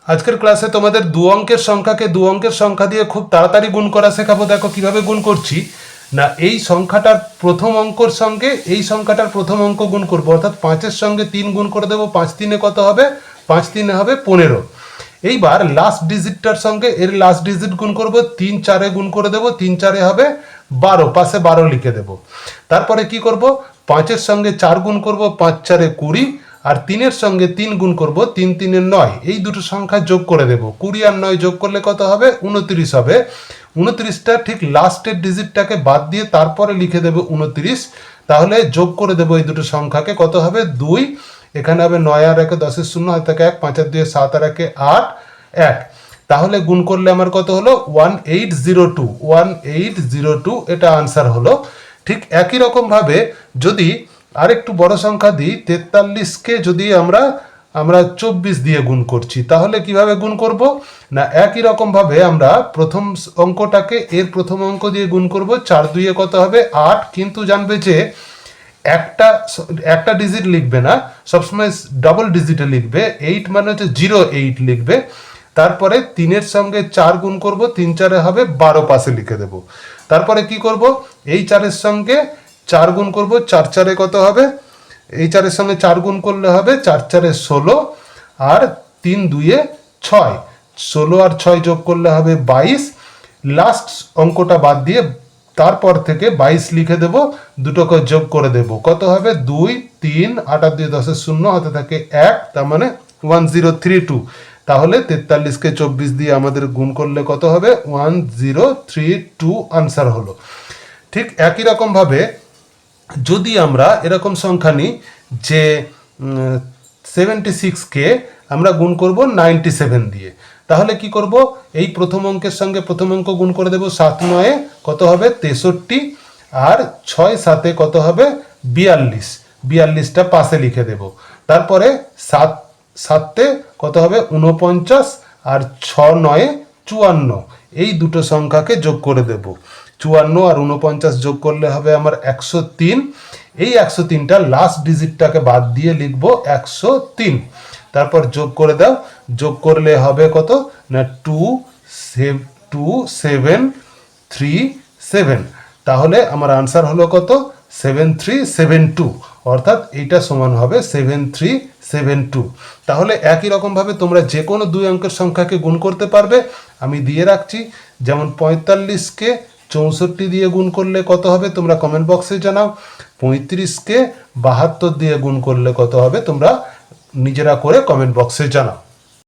আজকের ক্লাসে তোমাদের দু অঙ্কের সংখ্যাকে দু অঙ্কের সংখ্যা দিয়ে খুব তাড়াতাড়ি গুণ করা শেখাবো। দেখো কিভাবে গুণ করছি না, এই সংখ্যাটার প্রথম অঙ্কর সঙ্গে এই সংখ্যাটার প্রথম অঙ্ক গুণ করবো, অর্থাৎ 5-এর সঙ্গে 3 গুণ করে দেবো। 5 3-এ কত হবে? 5 3-এ হবে 15। এইবার লাস্ট ডিজিটটার সঙ্গে এর লাস্ট ডিজিট গুণ করবো, 3 4-এ গুণ করে দেবো, 3 4-এ হবে 12, পাশে 12 লিখে দেবো। তারপরে কি করব, 5-এর সঙ্গে 4 গুণ করব, 5 4-এ 20, আর 3-এর সঙ্গে 3 গুণ করব, 3 3-এ 9। এই দুটো সংখ্যা যোগ করে দেব, 20 আর 9 যোগ করলে কত হবে? 29 হবে। 29টা ঠিক লাস্টের ডিজিটটাকে বাদ দিয়ে তারপরে লিখে দেব 29। তাহলে যোগ করে দেব এই দুটো সংখ্যাকে, কত হবে? 2। এখানে হবে 9 আর 1 10-এর 0, হাতে থাকে 1, 5 আর 2 7 আর 1 8 1। তাহলে গুণ করলে আমার কত হলো? 1802। 1802 এটা আনসার হলো। ঠিক একই রকম ভাবে যদি আরেকটু বড় সংখ্যা দিই, 43-কে যদি আমরা 24 দিয়ে গুণ করছি, তাহলে কিভাবে গুণ করব না, একই রকম ভাবে আমরা প্রথম অঙ্কটাকে এর প্রথম অঙ্ক দিয়ে গুণ করব। 4 2-এ কত হবে? 8। কিন্তু জানবে যে একটা ডিজিট লিখবে না, সবসময় ডাবল ডিজিটে লিখবে। 8 মানে হচ্ছে 08 লিখবে। তারপরে 3-এর সঙ্গে 4 গুণ করব, 3 4-এ হবে 12, পাশে লিখে দেব। তারপরে কি করব, এই 4-এর সঙ্গে 4 গুণ করব, 4 4-এ কত হবে? এই 4-এর সঙ্গে 4 গুণ করলে হবে 4 4-এ 16, আর 3 2-এ 6, 16 আর 6 যোগ করলে হবে 22। লাস্ট অঙ্কটা বাদ দিয়ে তারপর থেকে 22 লিখে দেব, দুটোকে যোগ করে দেব, কত হবে? 2 3 8 আর 2 10-এর 0, হাতে থাকে 1, তার মানে 1032। তাহলে 43-কে 24 দিয়ে আমাদের গুণ করলে কত হবে? 1032 আনসার হলো। ঠিক একই রকম ভাবে যদি আমরা এরকম সংখ্যা নিই যে 76-কে আমরা গুণ করব 97 দিয়ে, তাহলে কি করব, এই প্রথম অঙ্কের সঙ্গে প্রথম অঙ্ক গুণ করে দেব। 7 9-এ কত হবে? 63, আর 6 7-এ কত হবে? 42। 42টা পাশে লিখে দেব। তারপরে 7 7-এ কত হবে? 49, আর 6 9-এ 54। এই দুটো সংখ্যাকে যোগ করে দেব। 54 আর 49 যোগ করলে হবে আমার 103। এই 103টা লাস্ট ডিজিটটাকে বাদ দিয়ে লিখবো 103। তারপর যোগ করে দাও, যোগ করলে হবে কত না 2737। তাহলে আমার আনসার হলো কত? 7372, অর্থাৎ এইটা সমান হবে 7372। তাহলে একই রকমভাবে তোমরা যে কোনো দুই অঙ্কের সংখ্যাকে গুণ করতে পারবে। আমি দিয়ে রাখছি, যেমন 45-কে 64 দিয়ে গুণ করলে কত হবে তোমরা কমেন্ট বক্সে জানাও। 35-কে 72 দিয়ে গুণ করলে কত হবে তোমরা নিজেরা করে কমেন্ট বক্সে জানাও।